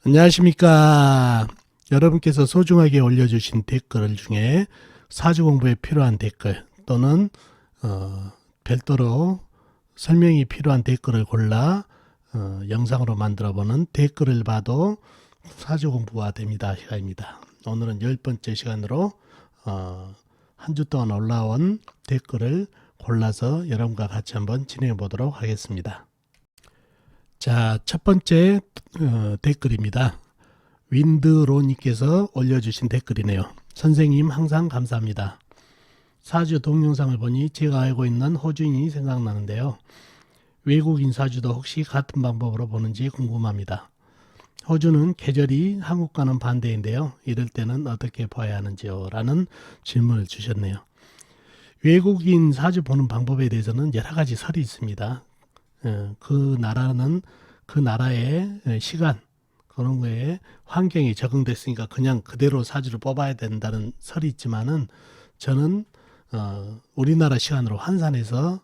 안녕하십니까. 여러분께서 소중하게 올려주신 댓글 중에 사주 공부에 필요한 댓글 또는 별도로 설명이 필요한 댓글을 골라 영상으로 만들어보는 댓글을 봐도 사주 공부가 됩니다 시간입니다. 오늘은 10번째 시간으로 한 주 동안 올라온 댓글을 골라서 여러분과 같이 한번 진행해 보도록 하겠습니다. 자, 첫 번째 댓글입니다. 윈드로님께서 올려주신 댓글이네요. 선생님 항상 감사합니다. 사주 동영상을 보니 제가 알고 있는 호주인이 생각나는데요. 외국인 사주도 혹시 같은 방법으로 보는지 궁금합니다. 호주는 계절이 한국과는 반대인데요. 이럴 때는 어떻게 봐야 하는지요? 라는 질문을 주셨네요. 외국인 사주 보는 방법에 대해서는 여러 가지 설이 있습니다. 그 나라는 그 나라의 시간 그런 거에 환경이 적응됐으니까 그냥 그대로 사주를 뽑아야 된다는 설이 있지만은 저는 우리나라 시간으로 환산해서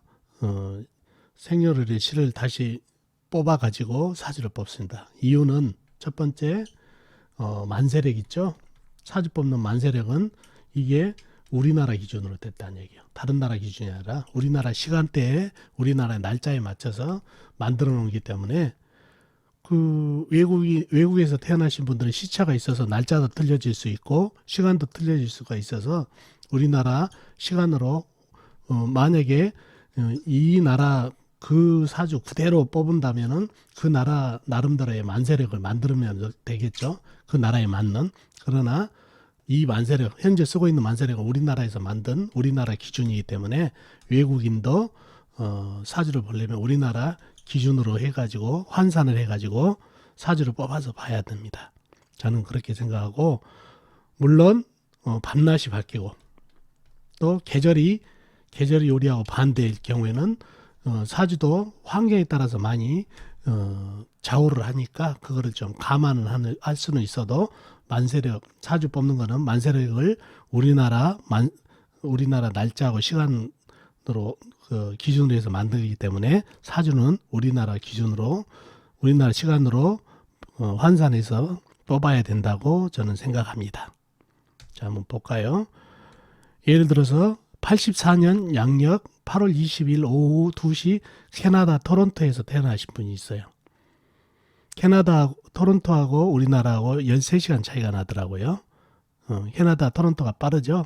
생년월일 시를 다시 뽑아 가지고 사주를 뽑습니다. 이유는 첫 번째 만세력 있죠. 사주 뽑는 만세력은 이게 우리나라 기준으로 됐다는 얘기예요. 다른 나라 기준이 아니라 우리나라 시간대에 우리나라의 날짜에 맞춰서 만들어 놓기 때문에 그 외국에서 태어나신 분들은 시차가 있어서 날짜도 틀려질 수 있고 시간도 틀려질 수가 있어서 우리나라 시간으로 만약에 이 나라 그 사주 그대로 뽑은다면은 그 나라 나름대로의 만세력을 만들면 되겠죠. 그 나라에 맞는. 그러나 이 만세력, 현재 쓰고 있는 만세력은 우리나라에서 만든 우리나라 기준이기 때문에 외국인도 사주를 보려면 우리나라 기준으로 해가지고 환산을 해가지고 사주를 뽑아서 봐야 됩니다. 저는 그렇게 생각하고, 물론 밤낮이 바뀌고 또 계절이 우리하고 반대일 경우에는 사주도 환경에 따라서 많이 좌우를 하니까 그거를 좀 감안을 할 수는 있어도 만세력, 사주 뽑는 거는 만세력을 우리나라 날짜하고 시간으로 기준으로 해서 만들기 때문에 사주는 우리나라 기준으로 우리나라 시간으로 환산해서 뽑아야 된다고 저는 생각합니다. 자, 한번 볼까요? 예를 들어서 84년 양력 8월 20일 오후 2시 캐나다 토론토에서 태어나신 분이 있어요. 캐나다 토론토하고 우리나라하고 13시간 차이가 나더라고요. 캐나다 토론토가 빠르죠.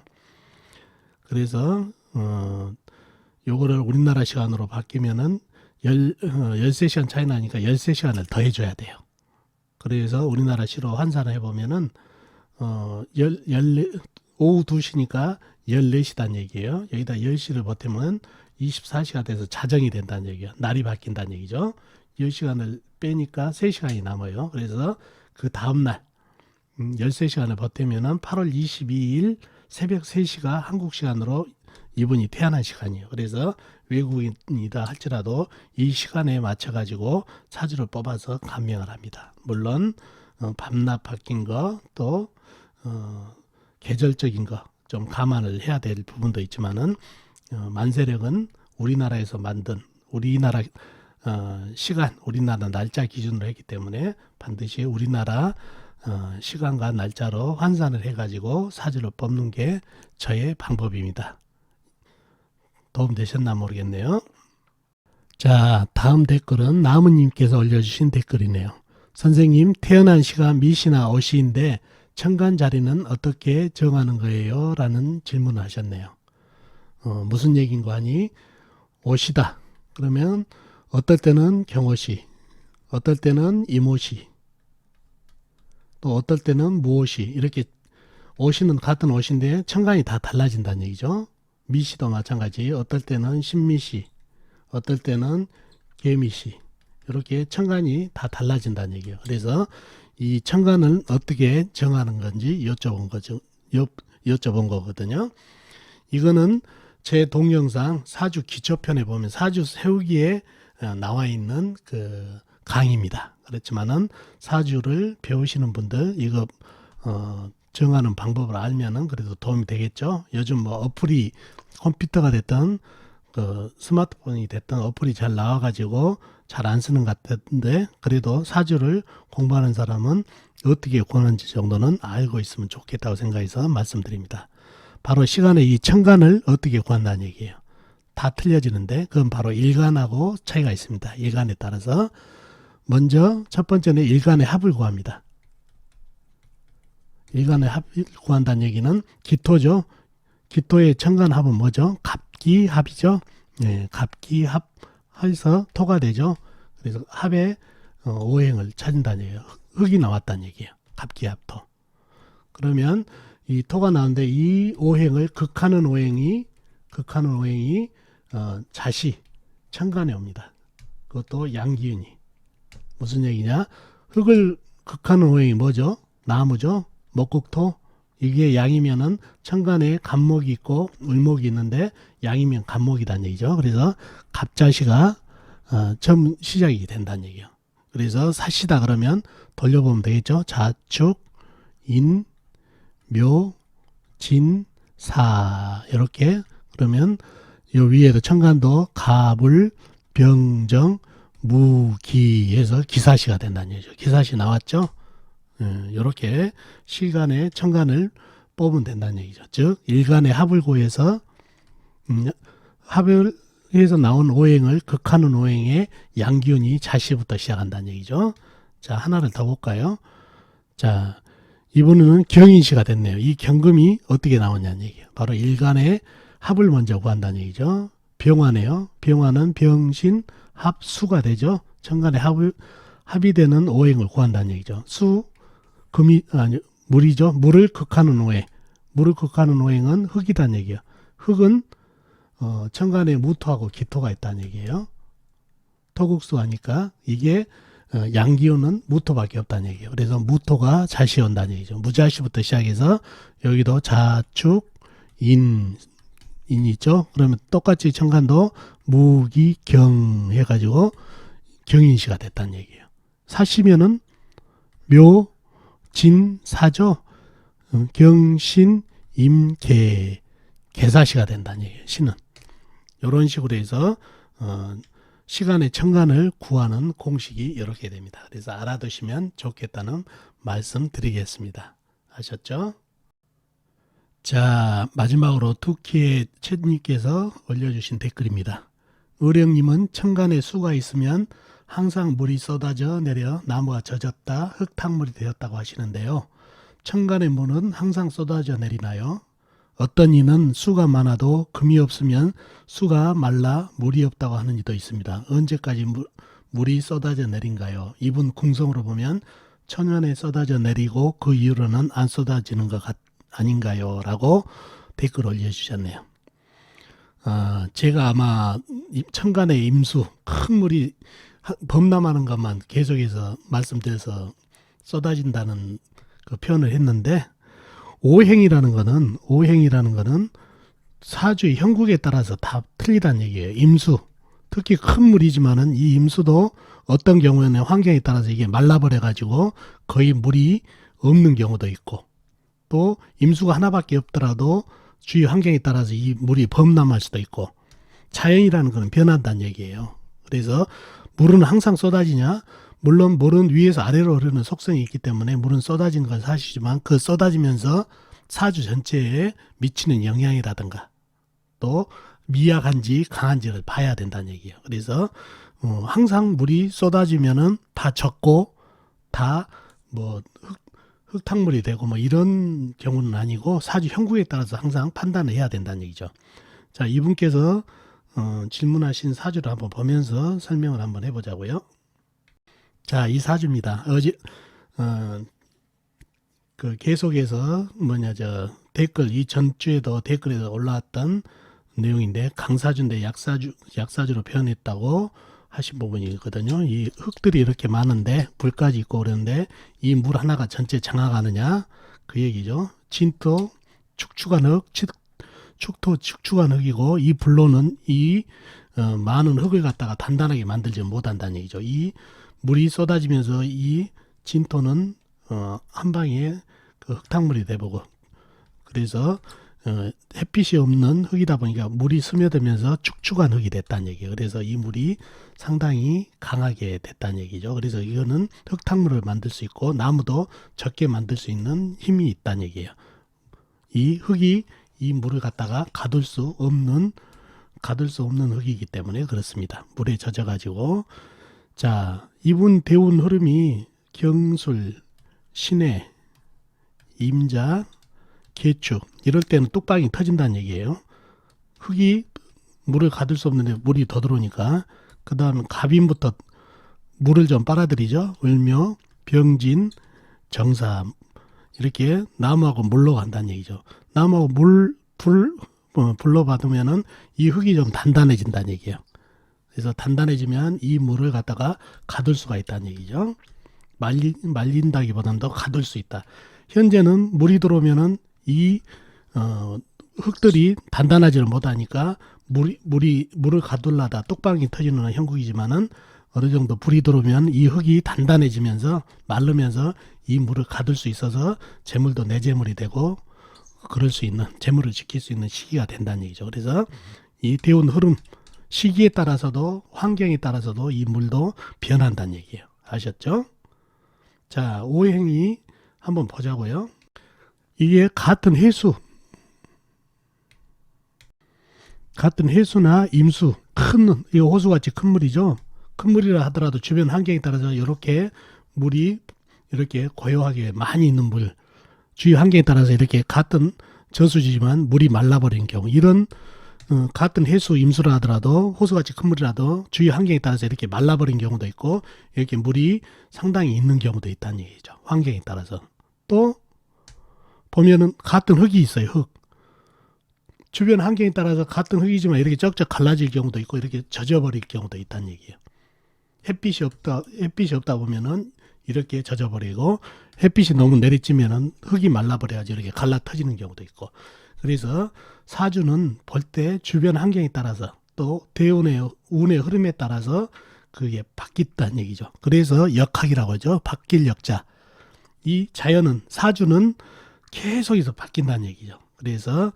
그래서 요거를 우리나라 시간으로 바뀌면은 13시간 차이 나니까 13시간을 더 해줘야 돼요. 그래서 우리나라 시로 환산을 해보면은 오후 2시니까 14시단 얘기예요. 여기다 10시를 보태면 24시가 돼서 자정이 된다는 얘기예요. 날이 바뀐다는 얘기죠. 10시간을 빼니까 3시간이 남아요. 그래서 그 다음날 13시간을 버티면은 8월 22일 새벽 3시가 한국 시간으로 이분이 태어난 시간이에요. 그래서 외국인이다 할지라도 이 시간에 맞춰가지고 사주를 뽑아서 감명을 합니다. 물론 밤낮 바뀐 거 또 계절적인 거 좀 감안을 해야 될 부분도 있지만은 만세력은 우리나라에서 만든 우리나라 시간, 우리나라 날짜 기준으로 했기 때문에 반드시 우리나라 시간과 날짜로 환산을 해가지고 사주를 뽑는 게 저의 방법입니다. 도움 되셨나 모르겠네요. 자, 다음 댓글은 나무님께서 올려주신 댓글이네요. 선생님, 태어난 시가 미시나 어시인데 천간 자리는 어떻게 정하는 거예요? 라는 질문을 하셨네요. 무슨 얘기인가 하니 오시다. 그러면 어떨 때는 경오시, 어떨 때는 이모시, 또 어떨 때는 무오시, 이렇게 오시는 같은 오시인데 천간이 다 달라진다는 얘기죠. 미시도 마찬가지, 어떨 때는 신미시, 어떨 때는 개미시, 이렇게 천간이 다 달라진다는 얘기예요. 그래서 이 천간을 어떻게 정하는 건지 여쭤본 거거든요. 이거는 제 동영상 사주 기초편에 보면 사주 세우기에 나와 있는 그 강의입니다. 그렇지만은 사주를 배우시는 분들 이거 정하는 방법을 알면은 그래도 도움이 되겠죠. 요즘 뭐 어플이 컴퓨터가 됐든 그 스마트폰이 됐던 어플이 잘 나와가지고 잘 안 쓰는 것 같은데, 그래도 사주를 공부하는 사람은 어떻게 구하는지 정도는 알고 있으면 좋겠다고 생각해서 말씀드립니다. 바로 시간에 이 천간을 어떻게 구한다는 얘기예요. 다 틀려지는데 그건 바로 일간하고 차이가 있습니다. 일간에 따라서 먼저 첫 번째는 일간의 합을 구합니다. 일간의 합을 구한다는 얘기는 기토죠. 기토의 천간 합은 뭐죠? 갑기합이죠. 네, 갑기합 해서 토가 되죠. 그래서 합의 오행을 찾는다는 얘기예요. 흙이 나왔다는 얘기예요. 갑기합토. 그러면 이 토가 나오는데 이 오행을 극하는 오행이 자시 천간에 옵니다. 그것도 양기운이. 무슨 얘기냐? 흙을 극하는 오행이 뭐죠? 나무죠. 목국토. 이게 양이면은 천간에 간목이 있고 을목이 있는데 양이면 간목이란 얘기죠. 그래서 갑자시가 처음 시작이 된다는 얘기예요. 그래서 사시다 그러면 돌려보면 되겠죠. 자축, 인, 묘, 진, 사 이렇게. 그러면 요 위에도 천간도 가불, 병정, 무기에서 기사시가 된다는 얘기죠. 기사시 나왔죠. 이렇게 시간의 천간을 뽑으면 된다는 얘기죠. 즉 일간의 합을 구해서 합을 해서 나온 오행을 극하는 오행의 양기운이 자시부터 시작한다는 얘기죠. 자, 하나를 더 볼까요? 자, 이번에는 경인시가 됐네요. 이 경금이 어떻게 나오냐는 얘기예요. 바로 일간의 합을 먼저 구한다는 얘기죠. 병화네요. 병화는 병신 합수가 되죠. 천간의 합이 되는 오행을 구한다는 얘기죠. 물이죠. 물을 극하는 오행. 물을 극하는 오행은 흙이란 얘기예요. 흙은 천간에 무토하고 기토가 있다는 얘기예요. 토국수하니까 이게 양기운은 무토밖에 없다는 얘기예요. 그래서 무토가 자시 온다는 얘기죠. 무자시부터 시작해서 여기도 자축, 인 있죠. 그러면 똑같이 천간도 무기경 해가지고 경인시가 됐다는 얘기예요. 사시면은 묘, 진, 사죠. 경신, 임, 개, 개사시가 된다는 얘기예요. 시는. 이런 식으로 해서 시간의 천간을 구하는 공식이 이렇게 됩니다. 그래서 알아두시면 좋겠다는 말씀 드리겠습니다. 아셨죠? 자, 마지막으로 투키의 채님께서 올려주신 댓글입니다. 의령님은 천간에 수가 있으면 항상 물이 쏟아져 내려 나무가 젖었다 흙탕물이 되었다고 하시는데요. 천간의 물은 항상 쏟아져 내리나요? 어떤 이는 수가 많아도 금이 없으면 수가 말라 물이 없다고 하는 이도 있습니다. 언제까지 물이 쏟아져 내린가요? 이분 궁성으로 보면 천연에 쏟아져 내리고 그 이후로는 안 쏟아지는 것 아닌가요? 라고 댓글 올려주셨네요. 제가 아마 천간의 임수 큰 물이 범람하는 것만 계속해서 말씀드려서 쏟아진다는 그 표현을 했는데, 오행이라는 거는 사주의 형국에 따라서 다 틀리다는 얘기예요. 임수, 특히 큰 물이지만은 이 임수도 어떤 경우에는 환경에 따라서 이게 말라버려 가지고 거의 물이 없는 경우도 있고, 또 임수가 하나밖에 없더라도 주위 환경에 따라서 이 물이 범람할 수도 있고, 자연이라는 것은 변한다는 얘기예요. 그래서 물은 항상 쏟아지냐? 물론 물은 위에서 아래로 흐르는 속성이 있기 때문에 물은 쏟아진 건 사실이지만 그 쏟아지면서 사주 전체에 미치는 영향이라든가 또 미약한지 강한지를 봐야 된다는 얘기예요. 그래서 항상 물이 쏟아지면은 다 젖고 다 뭐 흙탕물이 되고 뭐 이런 경우는 아니고 사주 형국에 따라서 항상 판단을 해야 된다는 얘기죠. 자, 이분께서 질문하신 사주를 한번 보면서 설명을 한번 해보자고요. 자, 이 사주입니다. 그 계속해서 댓글, 이 전주에도 댓글에도 올라왔던 내용인데, 강사주인데 약사주로 표현했다고 하신 부분이거든요. 이 흙들이 이렇게 많은데 물까지 있고 그러는데 이 물 하나가 전체 장악하느냐 그 얘기죠. 진토 축축한 흙, 축토 축축한 흙이고 이 불로는 이 많은 흙을 갖다가 단단하게 만들지 못한다는 얘기죠. 이 물이 쏟아지면서 이 진토는 한 방에 그 흙탕물이 돼보고, 그래서 햇빛이 없는 흙이다 보니까 물이 스며들면서 축축한 흙이 됐다는 얘기예요. 그래서 이 물이 상당히 강하게 됐다는 얘기죠. 그래서 이거는 흙탕물을 만들 수 있고 나무도 적게 만들 수 있는 힘이 있다는 얘기예요. 이 흙이 이 물을 갖다가 가둘 수 없는 흙이기 때문에 그렇습니다. 물에 젖어 가지고 자, 이분 대운 흐름이 경술, 신해, 임자, 개축 이럴 때는 뚝방이 터진다는 얘기예요. 흙이 물을 가둘 수 없는데 물이 더 들어오니까 그 다음 갑인부터 물을 좀 빨아들이죠. 을묘, 병진, 정사 이렇게 나무하고 물로 간다는 얘기죠. 나무하고 불로 받으면은 이 흙이 좀 단단해진다는 얘기예요. 그래서 단단해지면 이 물을 갖다가 가둘 수가 있다는 얘기죠. 말린다기보다는 더 가둘 수 있다. 현재는 물이 들어오면은 이 흙들이 단단하지를 못하니까 물을 가둘라다 뚝방이 터지는 형국이지만은 어느 정도 불이 들어오면 이 흙이 단단해지면서 마르면서 이 물을 가둘 수 있어서 재물도 내재물이 되고 그럴 수 있는 재물을 지킬 수 있는 시기가 된다는 얘기죠. 그래서 이 대운 흐름 시기에 따라서도 환경에 따라서도 이 물도 변한다는 얘기예요. 아셨죠? 자, 오행이 한번 보자고요. 이게 같은 해수나 임수 이 호수같이 큰 물이죠. 큰 물이라 하더라도 주변 환경에 따라서 이렇게 물이 이렇게 고요하게 많이 있는 물 주위 환경에 따라서 이렇게 같은 저수지지만 물이 말라버리는 경우 이런 같은 해수 임수라 하더라도 호수같이 큰 물이라도 주위 환경에 따라서 이렇게 말라버린 경우도 있고 이렇게 물이 상당히 있는 경우도 있다는 얘기죠. 환경에 따라서. 또 보면은 같은 흙이 있어요. 흙. 주변 환경에 따라서 같은 흙이지만 이렇게 쩍쩍 갈라질 경우도 있고 이렇게 젖어버릴 경우도 있다는 얘기예요. 햇빛이 없다 보면은 이렇게 젖어버리고 햇빛이 너무 내리쬐면은 흙이 말라버려가지고 이렇게 갈라 터지는 경우도 있고 그래서 사주는 볼 때 주변 환경에 따라서 또 대운의 운의 흐름에 따라서 그게 바뀐다는 얘기죠. 그래서 역학이라고 하죠. 바뀔 역자. 이 자연은 사주는 계속해서 바뀐다는 얘기죠. 그래서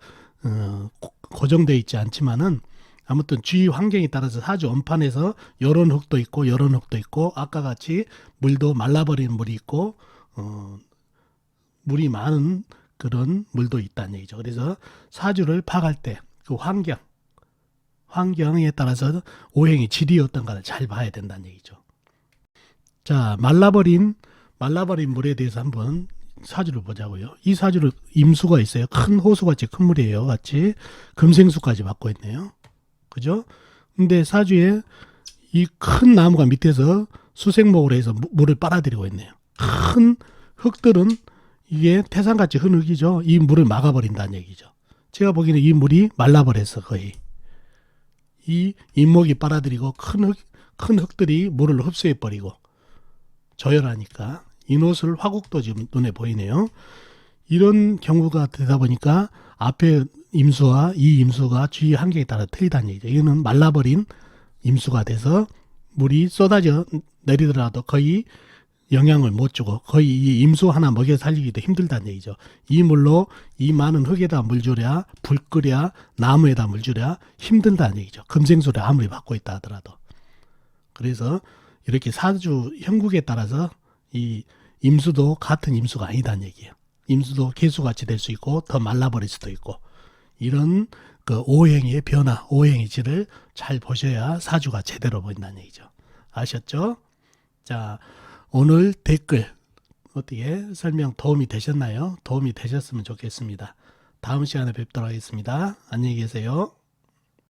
고정되어 있지 않지만은 아무튼 주위 환경에 따라서 사주 원판에서 요런 흙도 있고 요런 흙도 있고 아까 같이 물도 말라버리는 물이 있고 물이 많은 그런 물도 있다는 얘기죠. 그래서 사주를 파악할 때 그 환경에 따라서 오행의 질이 어떤가를 잘 봐야 된다는 얘기죠. 자, 말라버린 물에 대해서 한번 사주를 보자고요. 이 사주를 임수가 있어요. 큰 호수같이 큰 물이에요. 같이 금생수까지 받고 있네요. 그죠? 근데 사주에 이 큰 나무가 밑에서 수생목으로 해서 물을 빨아들이고 있네요. 큰 흙들은 이게 태산같이 큰 흙이죠. 이 물을 막아버린다는 얘기죠. 제가 보기에는 이 물이 말라버렸어 거의. 이 임목이 빨아들이고 큰 흙들이 물을 흡수해버리고 저열하니까 인옷을 화국도 지금 눈에 보이네요. 이런 경우가 되다 보니까 앞에 임수와 이 임수가 주위 환경에 따라 틀리다는 얘기죠. 이거는 말라버린 임수가 돼서 물이 쏟아져 내리더라도 거의 영향을 못 주고 거의 이 임수 하나 먹여 살리기도 힘들다는 얘기죠. 이 물로 이 많은 흙에다 물 주랴 불 끄랴 나무에다 물 주랴 힘들다는 얘기죠. 금생수를 아무리 받고 있다 하더라도. 그래서 이렇게 사주 형국에 따라서 이 임수도 같은 임수가 아니다는 얘기예요. 임수도 개수같이 될 수 있고 더 말라버릴 수도 있고 이런 그 오행의 변화, 오행의 질을 잘 보셔야 사주가 제대로 보인다는 얘기죠. 아셨죠? 자, 오늘 댓글 어떻게 설명 도움이 되셨나요? 도움이 되셨으면 좋겠습니다. 다음 시간에 뵙도록 하겠습니다. 안녕히 계세요.